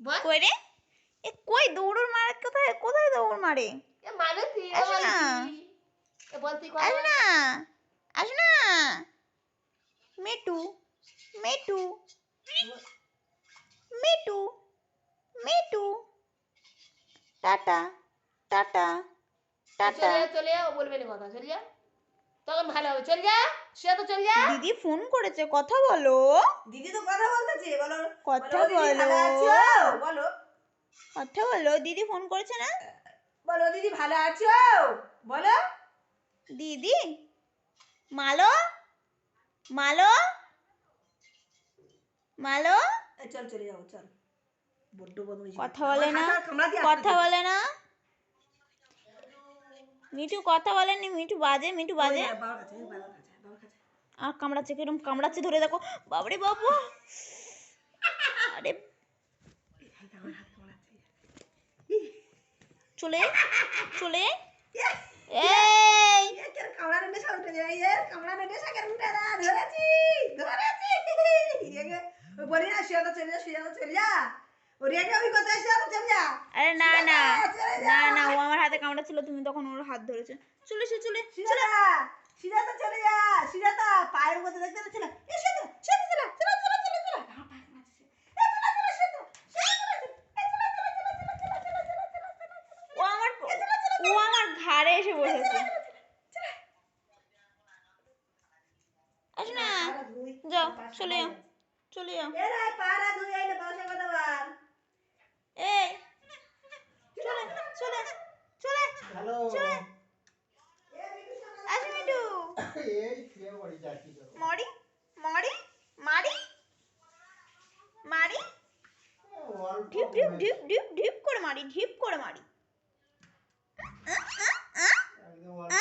কই রে? এ কই দৌড় মারে? কোথায় কোথায় দৌড় মারে? এ মানে তুই আসো না, এ বলতি কথা আসো না, আসো না। মেটু মেটু মেটু মেটু, টাটা টাটা টাটা। চলে যা, ও বলবে না কথা, চলে যা, তখন ভালো হবে, চল যা, সে তো চল যা। দিদি ফোন করেছে, কথা বলো। দিদি তো কথা বলতেছে, বলো কথা দিদি বলো, ভালো আছো? বলো কথা বলো। দিদি ফোন করেছে না? বলো দিদি ভালো আছো? বলো দিদি মালো মালো মালো। চল চলে যাও, চল। বড্ড বদমাইশি কথা বলে না, কথা কথা বলে না। মিঠু কথা বলেনি, মিঠু বাজে, মিঠু বাজে। বাবার কাছে, বাবার কাছে, বাবার কাছে। আর কামড়াচ্ছে, কিরম কামড়াচ্ছে, ধরে দেখো। বাবারে বাবু, আরে চলে চলে। এই কামড়ানো নেশা উঠে যায়, কামড়ানো নেশা কেন উঠে না? ধরেছি ধরেছি। বলি না শুয়ে তো চলে যা, শুয়ে তো চলে যা। ওর রেডি আমি কোথায়, শুয়ে তো চলে যা। আরে না না না না, ও আমার হাতে কামড়াচ্ছিল, তুমি তখন ওর হাত ধরেছে। চলে সে চলে চলে। সিজাতা চলে যা, সিজাতা পায়ের মধ্যে দেখতে পাচ্ছি না। এ সিজাতা সিজাতা চলে চলে চলে চলে চলে। আমার পায়ে কামড়াচ্ছে। এ চলে চলে সিজাতা, ও আমার ঘাড়ে এসে বসেছে। আসো না, যাও চলে যাও, চলে যাও। এ রে পাড়া ধুই আইলে পাশে কথা বল। এই চলে চলে চলে হ্যালো চলে। আসো মিঠু। এই শুয়ে পড়ি যাচ্ছি তো মরি মরি মারি মারি, অল্প ঢিপ ঢিপ ঢিপ ঢিপ ঢিপ করে মারি, ঢিপ করে মারি। একদম অল্প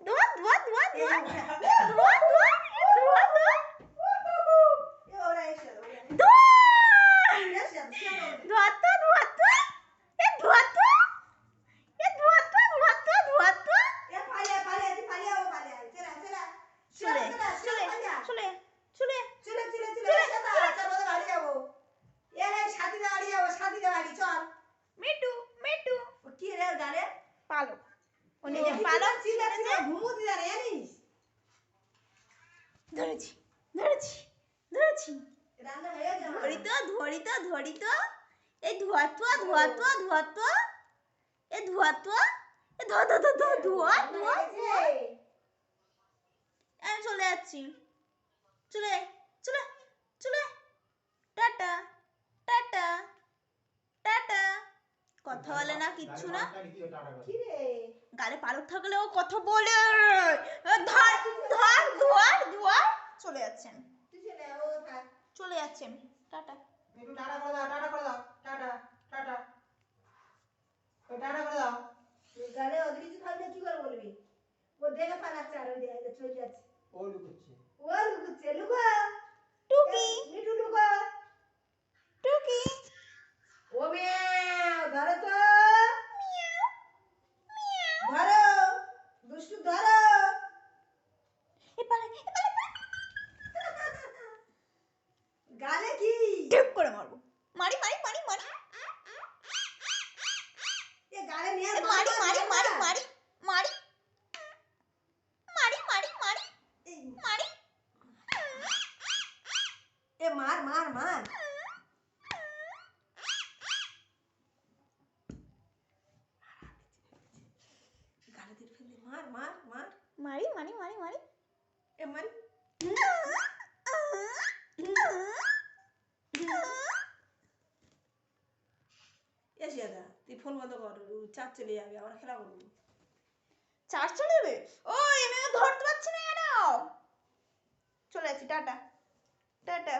ধোয়া ধোয়া ধোয়া ধোয়া ধোয়া ধোয়া ধোয়া ধোয়া। এ ওরা এসে ধোয়াতো ধোয়াতো, এ ধোয়াতো, এ ধোয়াতো ধোয়াতো ধোয়াতো। এ পালিয়ে পালিয়ে দি পালিয়ে ও পালিয়ে চলে চলে চলে চলে চলে চলে চলে চলে চলে সেটা চল ওদের বাড়ি যাবো। এ রে সাথীদের বাড়ি যাবো, সাথীদের বাড়ি চল। মিটু মিটু ও কি রে গালে পালো, ও নিজে পালো। চিলে চিলে ঘুমুতি জানে জানিস? ধরেছি ধরেছি ধরেছি। রান্না হয়ে গেছে ধরি তো ধরি তো ধরি তো। এই ধোয়াতো ধোয়াতো ধোয়াতো, এ ধোয়াতো, এ ধোয়া ধোয়া ধোয়া ধোয়া ধোয়া ধোয়া। আমি চলে যাচ্ছি, চলে চলে চলে। Tata tata tata. কথা বলে না, কিচ্ছু না। কি রে গালে পালক থাকলেও কথা বলে। ধর ধর ধোয়ার ধোয়ার। চলে যাচ্ছেন, তুই চলে ও থাক। চলে যাচ্ছেন। টাটা। একটু টাটা করে দাও, টাটা করে দাও, টাটা টাটা, ওই টাটা করে দাও। গালে ওদের কিছু থাকলে কি করে বলবি? ও দেখে পালাচ্ছে আর ওই দেখে চলে যাচ্ছে। ও লুকোচ্ছে। ও লুকুচ্ছে, লুকো টুকি মিঠু লুকো। টুকি। ও মিয়াও ধরো তো, ধরো দুষ্টু ধরো। এ পালে এ পালে পালে। গালে কি টিপ করে মারবো, মারি মারি মারি মারি। এ গালে নিয়ে এ মারি মারি মারি মারি মারি মারি মারি মারি মারি। এ মার মার মার। গালে দিয়ে ফেলে মার মার মার। মারি মারি মারি মারি। এ মারি। এ দাদা তুই ফোন বন্ধ কর, চার্জ চলে যাবে, আমরা খেলা করবো। চার্জ চলে যাবে? ও এমএ ধরতে পারছি না কেন? চলে যাচ্ছি, টাটা টাটা।